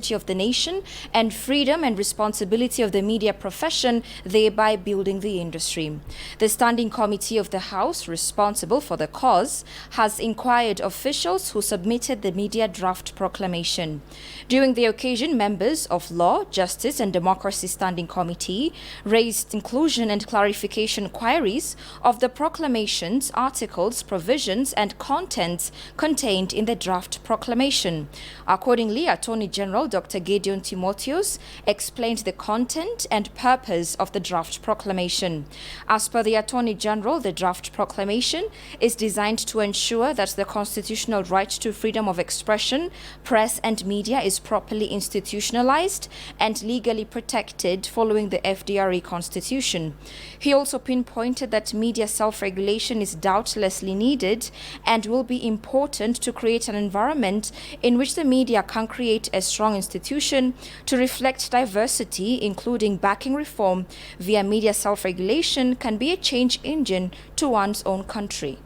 of the nation and freedom and responsibility of the media profession, thereby building the industry. The Standing Committee of the House responsible for the cause has inquired officials who submitted the media draft proclamation. During the occasion, members of Law, Justice and Democracy Standing Committee raised inclusion and clarification queries of the proclamation's articles, provisions and contents contained in the draft proclamation. Accordingly, Attorney General Dr. Gideon Timotheus explained the content and purpose of the draft proclamation. As per the Attorney General, the draft proclamation is designed to ensure that the constitutional right to freedom of expression, press and media is properly institutionalized and legally protected following the FDRE Constitution. He also pinpointed that media self-regulation is doubtlessly needed and will be important to create an environment in which the media can create a strong institution to reflect diversity, including backing reform via media self-regulation can be a change engine to one's own country.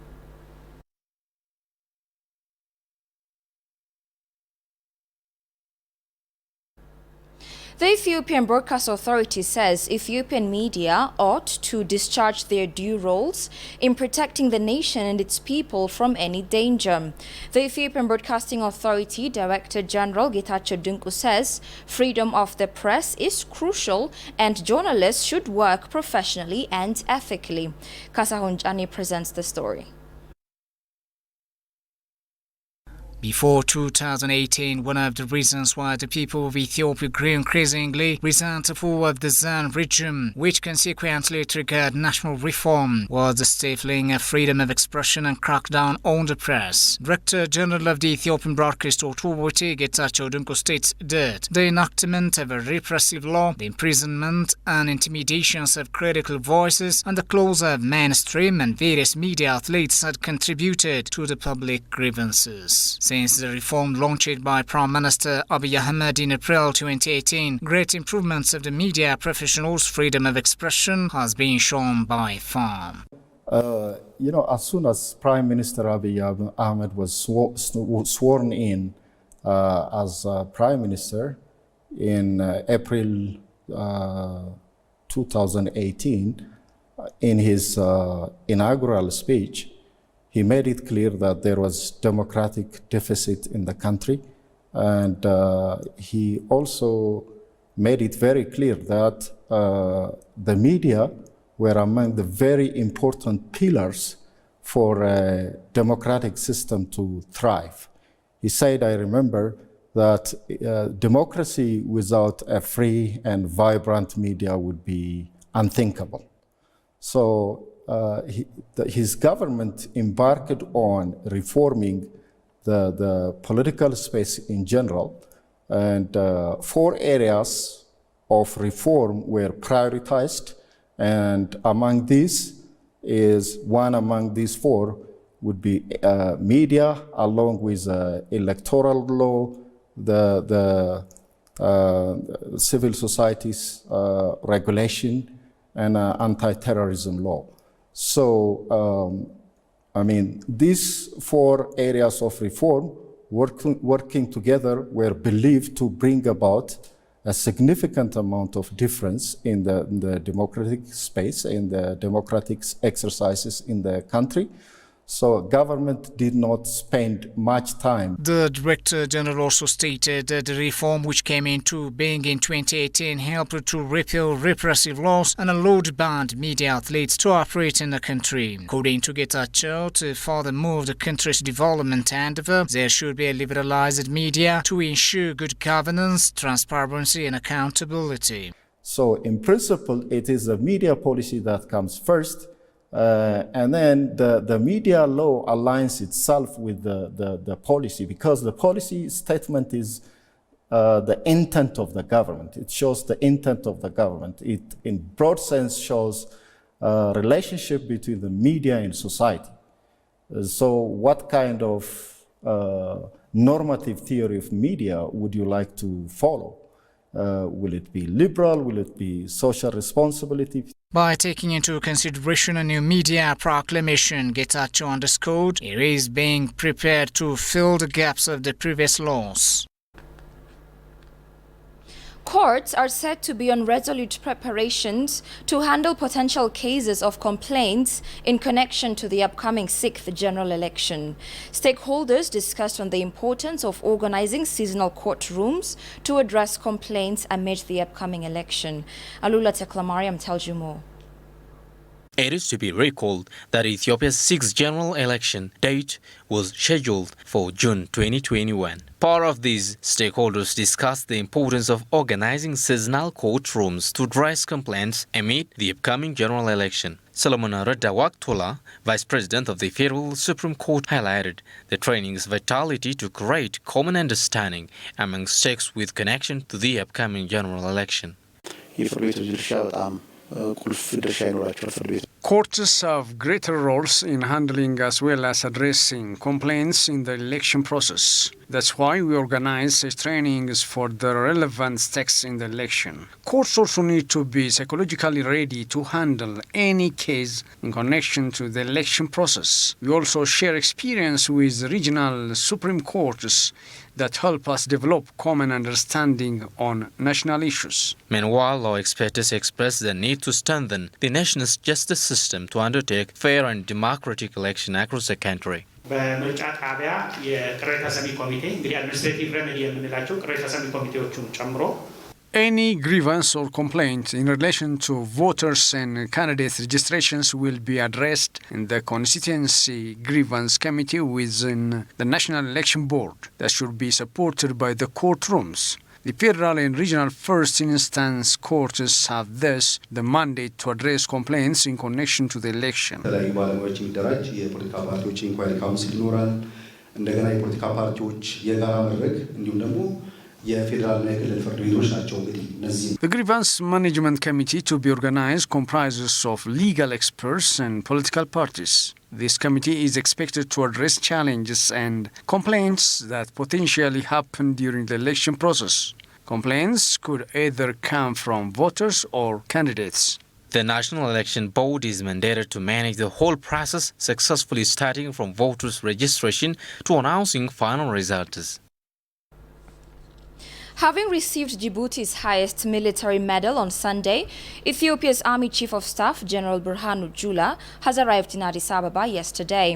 The Ethiopian Broadcast Authority says Ethiopian media ought to discharge their due roles in protecting the nation and its people from any danger. The Ethiopian Broadcasting Authority Director General Getachew Dinqu says freedom of the press is crucial and journalists should work professionally and ethically. Kasahun Jani presents the story. Before 2018, one of the reasons why the people of Ethiopia grew increasingly resentful of the Zan regime, which consequently triggered national reform, was the stifling of freedom of expression and crackdown on the press. Director General of the Ethiopian Broadcast Authority, Getachew Dinqu, states that the enactment of a repressive law, the imprisonment and intimidations of critical voices, and the closure of mainstream and various media outlets had contributed to the public grievances. Since the reform launched by Prime Minister Abiy Ahmed in April 2018, great improvements of the media professionals' freedom of expression has been shown by far. As soon as Prime Minister Abiy Ahmed was sworn in as Prime Minister in April 2018, in his inaugural speech, he made it clear that there was democratic deficit in the country, and he also made it very clear that the media were among the very important pillars for a democratic system to thrive. He said, I remember, that democracy without a free and vibrant media would be unthinkable. So his government embarked on reforming the political space in general, and 4 areas of reform were prioritized, and among these among these 4 would be media, along with electoral law, the civil society's regulation, and anti-terrorism law. So, these 4 areas of reform working together were believed to bring about a significant amount of difference in the democratic space, in the democratic exercises in the country. So government did not spend much time. The Director General also stated that the reform which came into being in 2018 helped to repeal repressive laws and allowed banned media outlets to operate in the country. According to Getachew, to further move the country's development endeavor, there should be a liberalized media to ensure good governance, transparency and accountability. So in principle, it is the media policy that comes first. And then the media law aligns itself with the policy, because the policy statement is the intent of the government. It shows the intent of the government. It, in broad sense, shows a relationship between the media and society. So what kind of normative theory of media would you like to follow? Will it be liberal? Will it be social responsibility? By taking into consideration a new media proclamation, Getachew underscored, it is being prepared to fill the gaps of the previous laws. courts are said to be on resolute preparations to handle potential cases of complaints in connection to the upcoming 6th general election. Stakeholders discussed on the importance of organizing seasonal courtrooms to address complaints amid the upcoming election. Alula Teklamariam tells you more. It is to be recalled that Ethiopia's 6th general election date was scheduled for June 2021. Part of these stakeholders discussed the importance of organizing seasonal courtrooms to address complaints amid the upcoming general election. Solomon Redawaktola, Vice President of the Federal Supreme Court, highlighted the training's vitality to create common understanding among stakes with connection to the upcoming general election. Courts have greater roles in handling as well as addressing complaints in the election process. That's why we organize trainings for the relevant stakes in the election. Courts also need to be psychologically ready to handle any case in connection to the election process. We also share experience with regional Supreme Courts that help us develop common understanding on national issues. Meanwhile, law experts express the need to strengthen the nation's justice system to undertake fair and democratic election across the country. በምርጫ ጣቢያ የቅሬታ ሰሚ ኮሚቴ እንግዲህ አድሚኒስትሬቲቭ ሬሜዲ የምንላቸው ቅሬታ ሰሚ ኮሚቴዎቹን ጨምሮ Any grievance or complaint in relation to voters and candidates registrations will be addressed in the Constituency Grievance Committee within the National Election Board that should be supported by the courtrooms. The federal and regional first instance courts have thus the mandate to address complaints in connection to the election. The Grievance Management Committee to be organized comprises of legal experts and political parties. This committee is expected to address challenges and complaints that potentially happen during the election process. Complaints could either come from voters or candidates. The National Election Board is mandated to manage the whole process, successfully starting from voters' registration to announcing final results. Having received Djibouti's highest military medal on Sunday, Ethiopia's Army Chief of Staff General Birhanu Jula has arrived in Addis Ababa yesterday.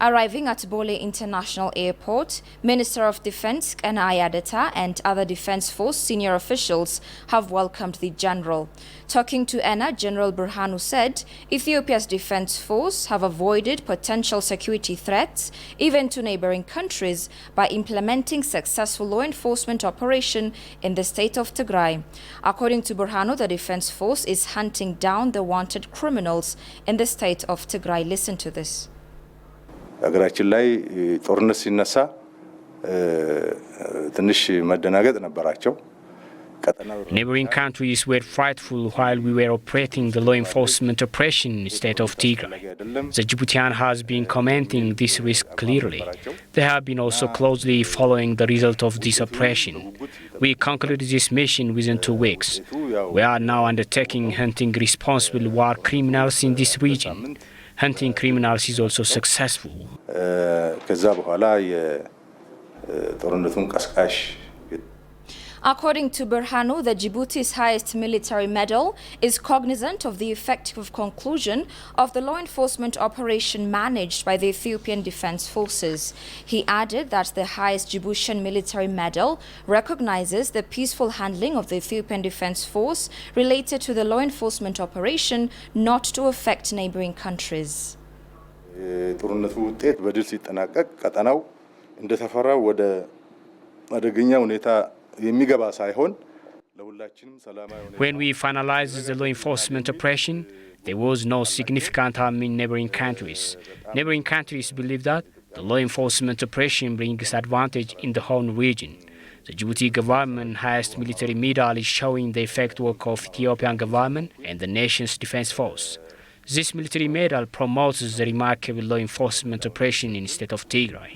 Arriving at Bole International Airport, Minister of Defense Kenaya Deta and other Defense Force senior officials have welcomed the general. Talking to ENA, General Birhanu said Ethiopia's Defense Force have avoided potential security threats, even to neighboring countries, by implementing successful law enforcement operations in the state of Tigray. According to Birhanu, the Defense Force is hunting down the wanted criminals in the state of Tigray. Listen to this. አገራችን ላይ ጦርነት ሲነሳ ትንሽ መደናገጥ ነበራቸው። Neighboring countries were frightful while we were operating the law enforcement operation in the state of Tigray. The Djiboutian has been commenting this risk clearly. They have been also closely following the result of this operation. We concluded this mission within 2 weeks. We are now undertaking hunting responsible war criminals in this region. Hunting criminals is also successful. ከዛ በኋላ የጦርነቱን ቀስቃሽ According to Birhanu, the Djibouti's highest military medal is cognizant of the effective conclusion of the law enforcement operation managed by the Ethiopian Defense Forces. He added that the highest Djiboutian military medal recognizes the peaceful handling of the Ethiopian Defense Force related to the law enforcement operation, not to affect neighboring countries. ጦርነቱ ውጤት በድል ሲጠናቀቅ ቀጠናው እንደተፈራ ወደ አደገኛ ሁኔታ When we finalized the law enforcement operation, there was no significant harm in neighboring countries. Neighboring countries believe that the law enforcement operation brings advantage in the whole region. The Djibouti government highest military medal is showing the effective work of Ethiopian government and the nation's defense force. This military medal promotes the remarkable law enforcement operation in the state of Tigray.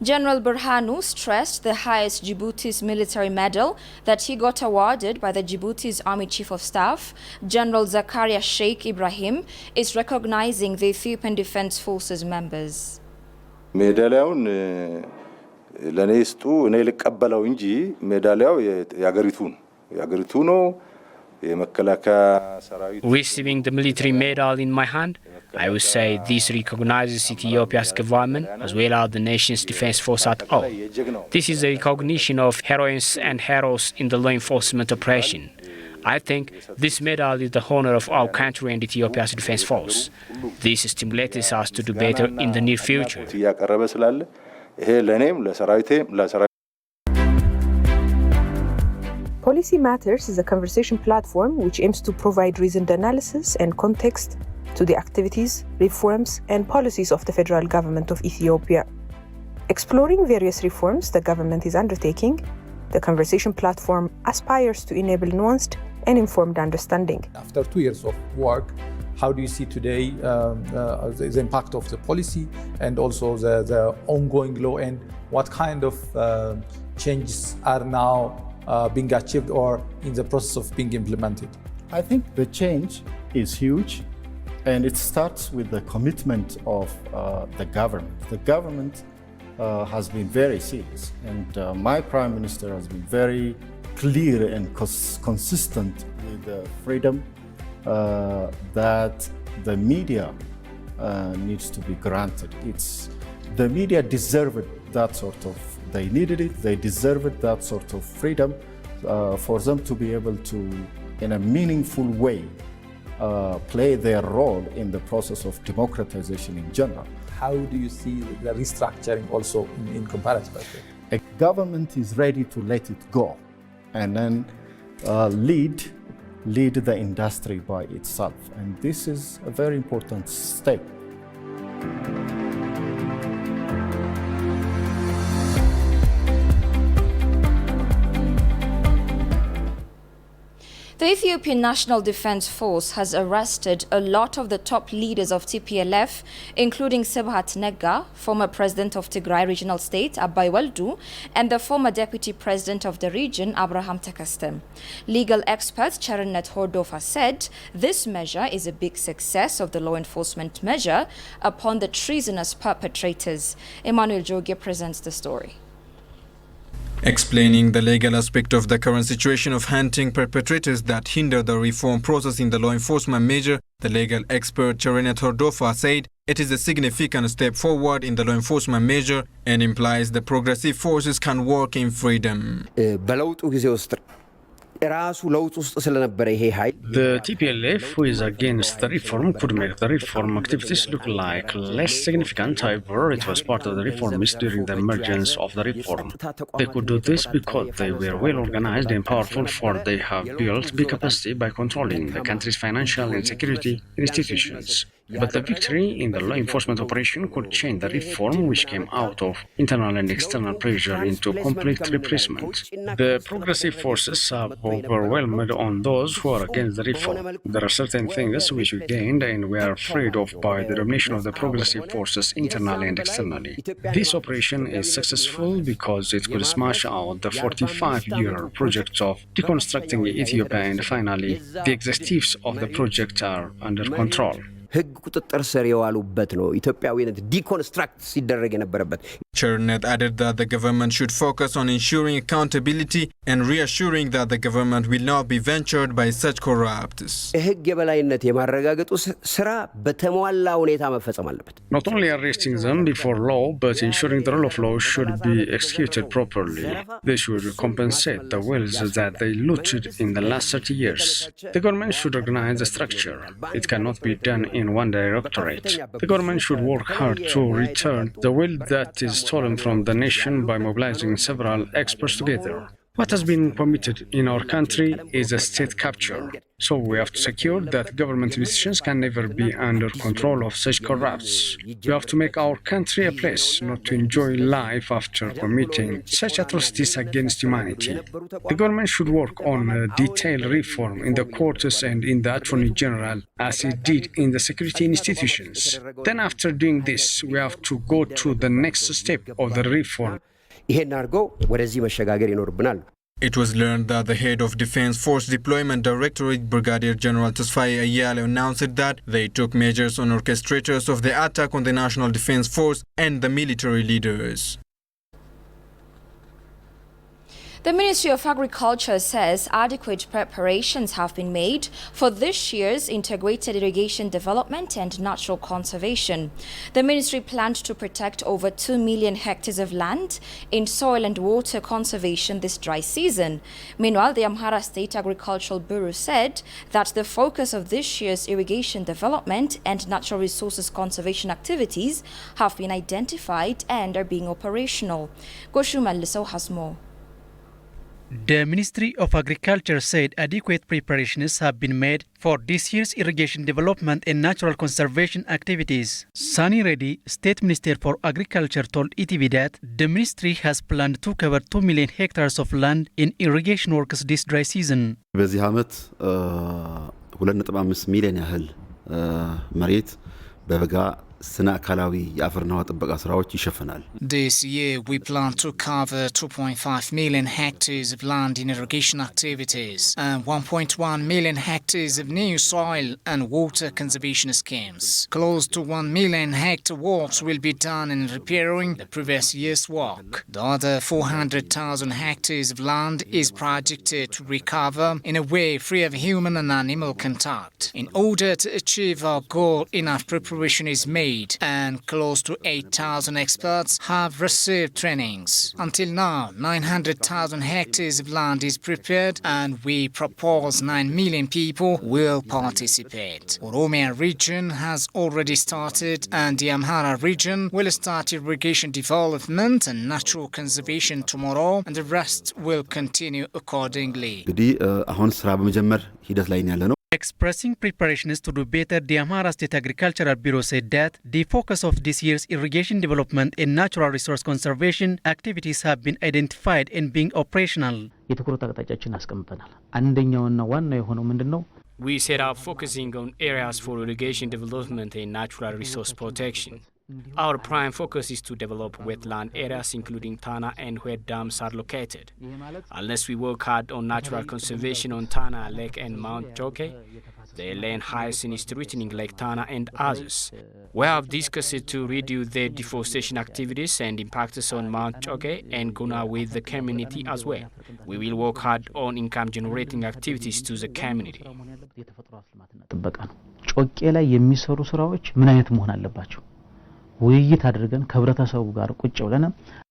General Birhanu stressed the highest Djibouti's military medal that he got awarded by the Djibouti's Army Chief of Staff, General Zakaria Sheikh Ibrahim, is recognizing the Ethiopian Defense Forces members. ሜዳሊያውን ለኔ ስጡ እኔ ልቀበለው እንጂ ሜዳሊያው የአገሪቱ ነው። Receiving the military medal in my hand, I would say this recognizes Ethiopia's government as well as the nation's defense force at all. This is a recognition of heroines and heroes in the law enforcement operation. I think this medal is the honor of our country and Ethiopia's defense force. This stimulates us to do better in the near future. Policy Matters is a conversation platform which aims to provide reasoned analysis and context to the activities, reforms, and policies of the federal government of Ethiopia. Exploring various reforms the government is undertaking, the conversation platform aspires to enable nuanced and informed understanding. After 2 years of work, how do you see today the impact of the policy and also the ongoing law, and what kind of changes are now being achieved or in the process of being implemented? I think the change is huge, and it starts with the commitment of the government. The government has been very serious, and my Prime Minister has been very clear and consistent with the freedom that the media needs to be granted. The media deserved that sort of, they needed it, they deserved that sort of freedom for them to be able to, in a meaningful way, play their role in the process of democratization in general. How do you see the restructuring also in comparative aspect? A government is ready to let it go and then lead the industry by itself. And this is a very important step. The Ethiopian National Defense Force has arrested a lot of the top leaders of TPLF, including Sebhat Nega, former president of Tigray Regional State, Abai Waldu, and the former deputy president of the region, Abraham Tekastem. Legal expert Chernet Hordofa said this measure is a big success of the law enforcement measure upon the treasonous perpetrators. Emmanuel Jogia presents the story. Explaining the legal aspect of the current situation of hunting perpetrators that hinder the reform process in the law enforcement measure, the legal expert Chernet Hordofa said it is a significant step forward in the law enforcement measure and implies the progressive forces can work in freedom. The TPLF, who is against the reform, could make the reform activities look like less significant. However, it was part of the reformists during the emergence of the reform. They could do this because they were well organized and powerful, for they have built big capacity by controlling the country's financial and security institutions. But the victory in the law enforcement operation could change the reform, which came out of internal and external pressure, into complete replacement. The progressive forces are overwhelmed on those who are against the reform. There are certain things which we gained and we are afraid of by the domination of the progressive forces internally and externally. This operation is successful because it could smash out the 45-year project of deconstructing Ethiopia, and finally, the executives of the project are under control. ህግ ቁጥጥር ስር የዋሉበት ነው ኢትዮጵያዊነት ዲኮንስትራክት ሲደረግ የነበረበት Chernet added that the government should focus on ensuring accountability and reassuring that the government will not be ventured by such corrupts. ህግ የበላይነት የማረጋገጡ ስራ በተሟላ ሁኔታ መፈጸም አለበት. Not only arresting them before law, but ensuring the rule of law should be executed properly. They should compensate the wealth that they looted in the last 30 years. The government should organize the structure. It cannot be done in one directorate. The government should work hard to return the wealth that is stolen from the nation by mobilizing several experts together. What has been permitted in our country is a state capture. So we have to secure that government institutions can never be under control of such corrupts. We have to make our country a place not to enjoy life after committing such atrocities against humanity. The government should work on a detailed reform in the courts and in the Attorney General, as it did in the security institutions. Then after doing this, we have to go to the next step of the reform. ይሄን አድርገው ወደዚህ መሸጋገር ይኖርብናል. It was learned that the head of Defense Force Deployment Directorate, Brigadier General Tesfaye Ayale, announced that they took measures on orchestrators of the attack on the National Defense Force and the military leaders. The Ministry of Agriculture says adequate preparations have been made for this year's Integrated Irrigation Development and Natural Conservation. The ministry planned to protect over 2 million hectares of land in soil and water conservation this dry season. Meanwhile, the Amhara State Agricultural Bureau said that the focus of this year's irrigation development and natural resources conservation activities have been identified and are being operational. Goshu Malliso has more. The Ministry of Agriculture said adequate preparations have been made for this year's irrigation development and natural conservation activities. Sani Reddy, State Minister for Agriculture, told ETV that the ministry has planned to cover 2 million hectares of land in irrigation works this dry season. በዚህ ዓመት 2.5 ሚሊዮን ያህል መሬት በበጋ ስነ አካላዊ የአፈርና ውሃ ጥበቃ ስራዎች ይሸፍናል። This year we plan to cover 2.5 million hectares of land in irrigation activities and 1.1 million hectares of new soil and water conservation schemes. Close to 1 million hectare works will be done in repairing the previous year's work. The other 400,000 hectares of land is projected to recover in a way free of human and animal contact. In order to achieve our goal, enough preparation is made and close to 8,000 experts have received trainings. Until now, 900,000 hectares of land is prepared and we propose 9 million people will participate. Oromia region has already started and the Amhara region will start irrigation development and natural conservation tomorrow and the rest will continue accordingly. እንግዲህ አሁን ስራ በመጀመር ሂደት ላይ ያለ ነው። Expressing preparations to do better, the Amhara State Agricultural Bureau said that the focus of this year's irrigation development and natural resource conservation activities have been identified and being operational. የትኩረት አቅጣጫችን አስቀምጠናል። አንደኛውና ዋናው የሆነው ምንድነው? We set up focusing on areas for irrigation development and natural resource protection. Our prime focus is to develop wetland areas including Tana and where dams are located. Unless we work hard on natural conservation on Tana Lake and Mount Joke, the land hyacinth is threatening Lake Tana and others. We have discussed to reduce the deforestation activities and impacts on Mount Joke and Guna with the community as well. We will work hard on income generating activities to the community. ጥበቃ ነው። ጮቄ ላይ የሚሰሩ ስራዎች ምን አይነት መሆን አለባቸው? ውይይት አድርገን ከህብረተሰቡ ጋር ቁጭ ብለን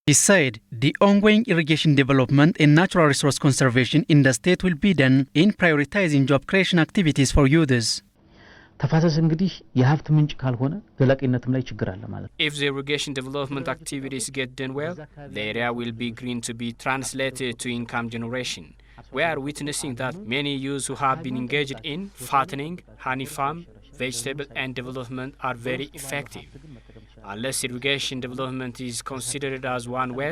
He said the ongoing irrigation development and natural resource conservation in the state will be done in prioritizing job creation activities for youths. ተፋሰስ እንግዲህ የሀብት ምንጭ ካልሆነ ዘላቂነትም ላይ ችግር አለ ማለት ነው። If the irrigation development activities get done well, the area will be green to be translated to income generation. We are witnessing that many youths who have been engaged in fattening, honey farm, vegetable and development are very effective. Unless irrigation development is considered as one way,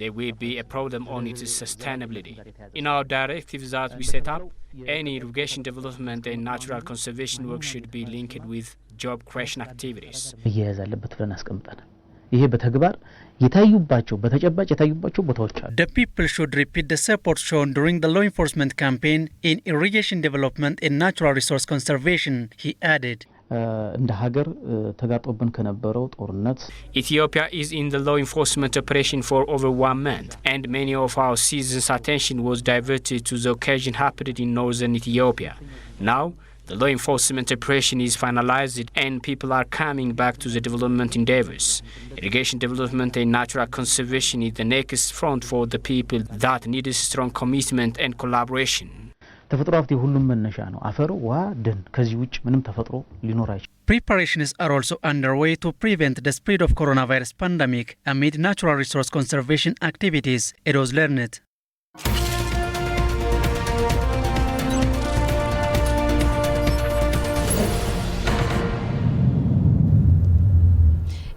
there will be a problem on its sustainability. In our directives that we set up, any irrigation development and natural conservation work should be linked with job creation activities. እየያዝ አለበት ብለን አስቀምጠናል። ይሄ በተግባር የታዩባቸው በተጨባጭ የታዩባቸው ቦታዎች አሉ። The people should repeat the support shown during the law enforcement campaign in irrigation development and natural resource conservation, he added. እንደ ሀገር ተጋጦብን ከነበረው ጦርነት Ethiopia is in the law enforcement operation for over 1 month and many of our citizens' attention was diverted to the occasion happened in northern Ethiopia. Now the law enforcement operation is finalized and people are coming back to the development endeavors. Irrigation development and natural conservation is the next front for the people that need a strong commitment and collaboration. ተፈጥሮ ሀብት ሁሉም መነሻ ነው። አፈር፣ ውሃ፣ ደን ከዚህ ውጭ ምንም ተፈጥሮ ሊኖር አይችልም። Preparations are also underway to prevent the spread of coronavirus pandemic amid natural resource conservation activities, it was learned.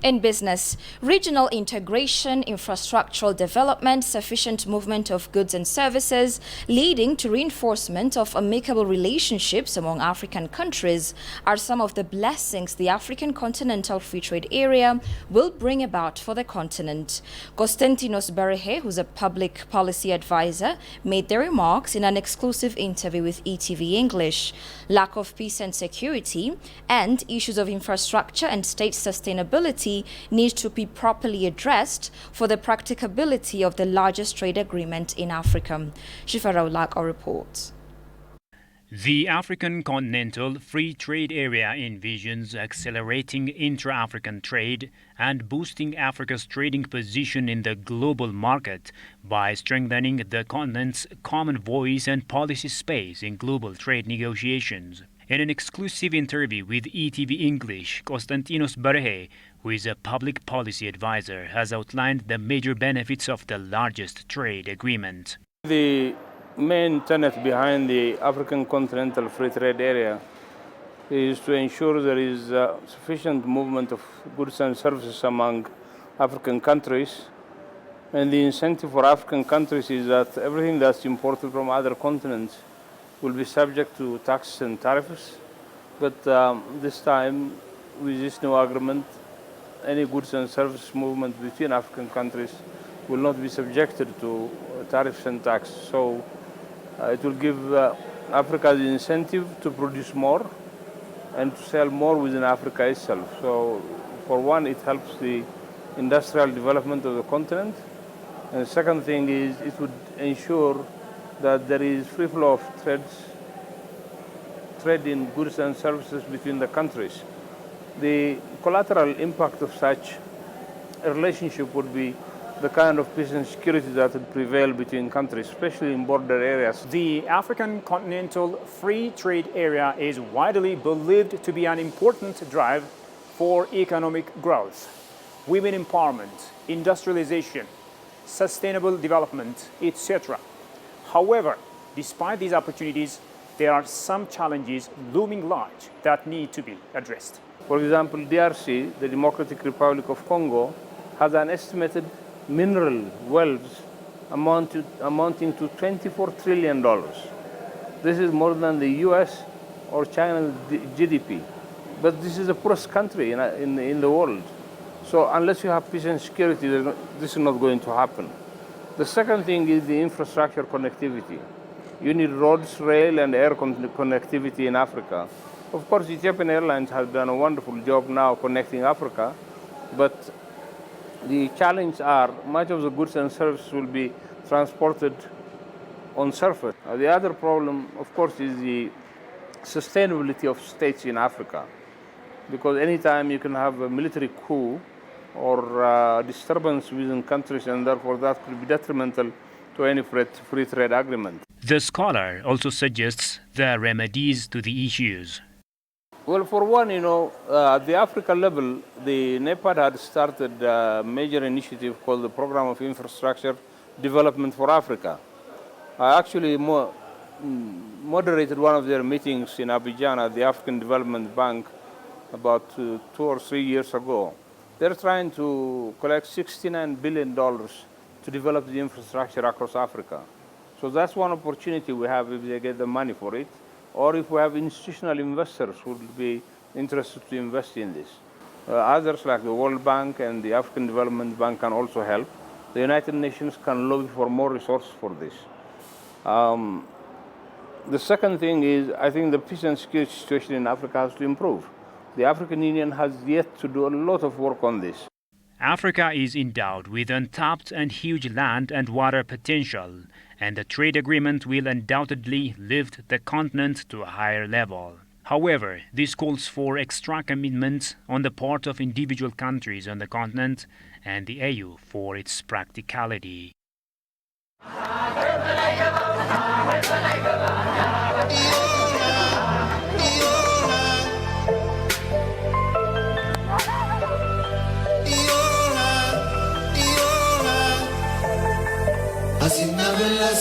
In business, regional integration, infrastructural development, sufficient movement of goods and services, leading to reinforcement of amicable relationships among African countries are some of the blessings the African Continental Free Trade Area will bring about for the continent. Konstantinos Berehe, who's a public policy advisor, made the remarks in an exclusive interview with ETV English. Lack of peace and security and issues of infrastructure and state sustainability need to be properly addressed for the practicability of the largest trade agreement in Africa. Shifa Raulak reports. The African Continental Free Trade Area envisions accelerating intra-African trade and boosting Africa's trading position in the global market by strengthening the continent's common voice and policy space in global trade negotiations. In an exclusive interview with ETV English, Konstantinos Berehe, who is a public policy advisor, has outlined the major benefits of the largest trade agreement. The main tenet behind the African Continental Free Trade Area is to ensure there is sufficient movement of goods and services among African countries. And the incentive for African countries is that everything that's imported from other continents will be subject to taxes and tariffs. But this time, with this new agreement, any goods and service movement between African countries will not be subjected to tariffs and taxes. So it will give Africa the incentive to produce more and to sell more within Africa itself. So for one, it helps the industrial development of the continent. And the second thing is it would ensure that there is free flow of trade in goods and services between the countries. The collateral impact of such a relationship would be the kind of peace and security that would prevail between countries, especially in border areas. The African Continental Free Trade Area is widely believed to be an important drive for economic growth, women empowerment, industrialization, sustainable development, etc. However, despite these opportunities, there are some challenges looming large that need to be addressed. For example, DRC, the Democratic Republic of Congo, has an estimated mineral wealth amounting to $24 trillion. This is more than the US or China's GDP. But this is the poorest country in the world. So unless you have peace and security, this is not going to happen. The second thing is the infrastructure connectivity. You need roads, rail, and air connectivity in Africa. Of course, Ethiopian Airlines has done a wonderful job now connecting Africa, but the challenge are much of the goods and services will be transported on surface. The other problem, of course, is the sustainability of states in Africa, because anytime you can have a military coup or disturbance within countries, and therefore that could be detrimental to any free trade agreement. The scholar also suggests the remedies to the issues. Well, for one, at the Africa level, the NEPAD had started a major initiative called the Program of Infrastructure Development for Africa. I actually moderated one of their meetings in Abidjan at the African Development Bank about 2 or 3 years ago. They're trying to collect $69 billion to develop the infrastructure across Africa. So that's one opportunity we have if they get the money for it, or if we have institutional investors who would be interested to invest in this. Others like the World Bank and the African Development Bank can also help. The United Nations can lobby for more resources for this. The second thing is, I think the peace and security situation in Africa has to improve. The African Union has yet to do a lot of work on this. Africa is endowed with untapped and huge land and water potential, and the trade agreement will undoubtedly lift the continent to a higher level. However, this calls for extra commitment on the part of individual countries on the continent and the AU for its practicality. Asinabella,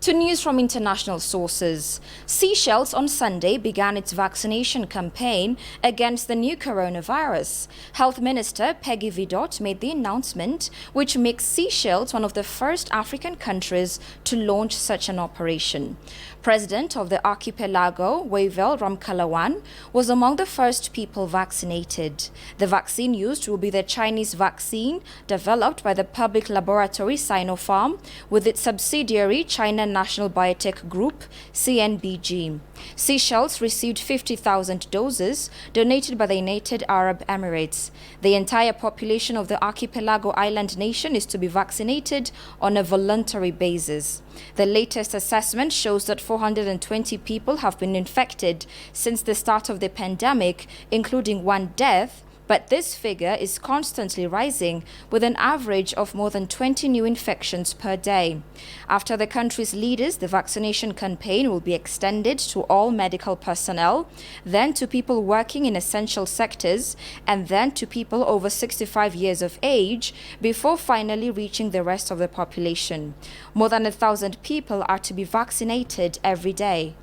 To news from international sources, Seychelles on Sunday began its vaccination campaign against the new coronavirus. Health Minister Peggy Vidot made the announcement, which makes Seychelles one of the first African countries to launch such an operation. President of the archipelago, Wavell Ramkalawan, was among the first people vaccinated. The vaccine used will be the Chinese vaccine developed by the public laboratory Sinopharm with its subsidiary China National Biotech Group, CNBG. Seychelles received 50,000 doses donated by the United Arab Emirates. The entire population of the archipelago island nation is to be vaccinated on a voluntary basis. The latest assessment shows that 420 people have been infected since the start of the pandemic, including one death, but this figure is constantly rising, with an average of more than 20 new infections per day. After the country's leaders, the vaccination campaign will be extended to all medical personnel, then to people working in essential sectors, and then to people over 65 years of age, before finally reaching the rest of the population. More than 1,000 people are to be vaccinated every day.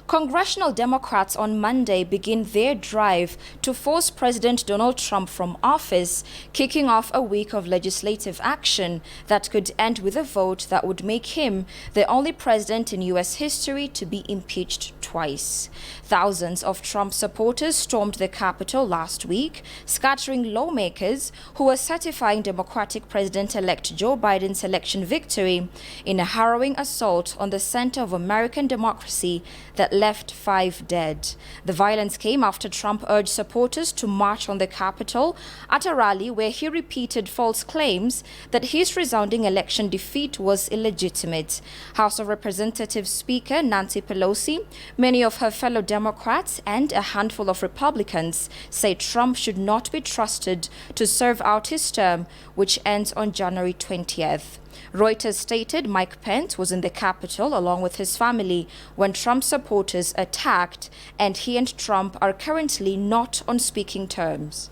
Congressional Democrats on Monday begin their drive to force President Donald Trump from office, kicking off a week of legislative action that could end with a vote that would make him the only president in U.S. history to be impeached twice. Thousands of Trump supporters stormed the Capitol last week, scattering lawmakers who were certifying Democratic President-elect Joe Biden's election victory in a harrowing assault on the center of American democracy that left 5 dead. The violence came after Trump urged supporters to march on the Capitol at a rally where he repeated false claims that his resounding election defeat was illegitimate. House of Representatives Speaker Nancy Pelosi, many of her fellow Democrats, and a handful of Republicans say Trump should not be trusted to serve out his term, which ends on January 20th. Reuters stated Mike Pence was in the Capitol along with his family when Trump supporters attacked, and he and Trump are currently not on speaking terms.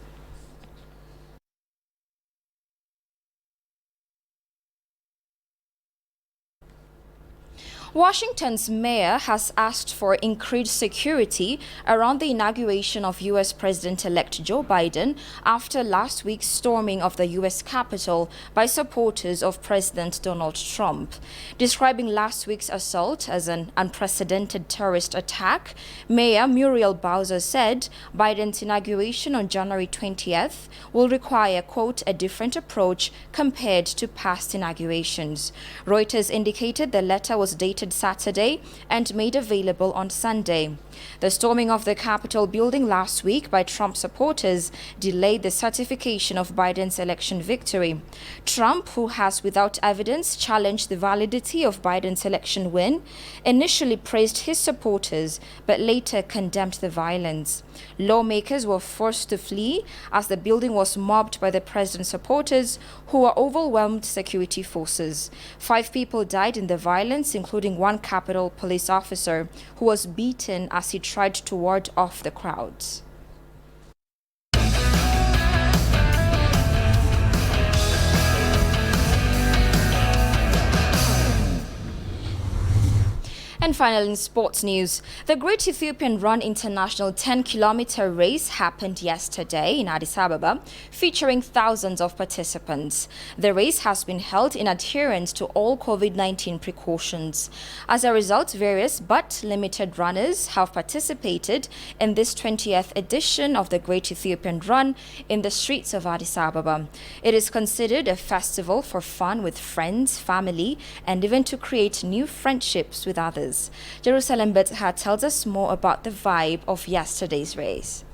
Washington's mayor has asked for increased security around the inauguration of U.S. President-elect Joe Biden after last week's storming of the U.S. Capitol by supporters of President Donald Trump. Describing last week's assault as an unprecedented terrorist attack, Mayor Muriel Bowser said Biden's inauguration on January 20th will require, quote, a different approach compared to past inaugurations. Reuters indicated the letter was dated Saturday and made available on Sunday. The storming of the Capitol building last week by Trump supporters delayed the certification of Biden's election victory. Trump, who has without evidence challenged the validity of Biden's election win, initially praised his supporters but later condemned the violence. Lawmakers were forced to flee as the building was mobbed by the president's supporters, who were overwhelmed security forces. 5 people died in the violence, including one Capitol police officer who was beaten as he tried to ward off the crowds. And finally, in sports news, the Great Ethiopian Run International 10-kilometer race happened yesterday in Addis Ababa, featuring thousands of participants. The race has been held in adherence to all COVID-19 precautions. As a result, various but limited runners have participated in this 20th edition of the Great Ethiopian Run in the streets of Addis Ababa. It is considered a festival for fun with friends, family, and even to create new friendships with others. runners. Jerusalem Betha tells us more about the vibe of yesterday's race.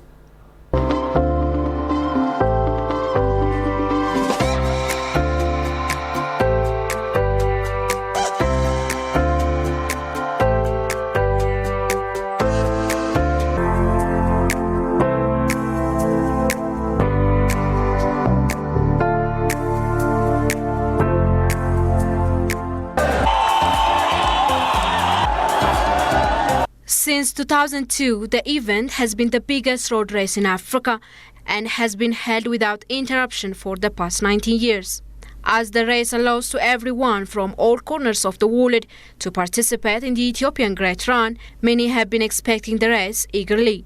Since 2002, the event has been the biggest road race in Africa and has been held without interruption for the past 19 years. As the race allows to everyone from all corners of the world to participate in the Ethiopian Great Run, many have been expecting the race eagerly.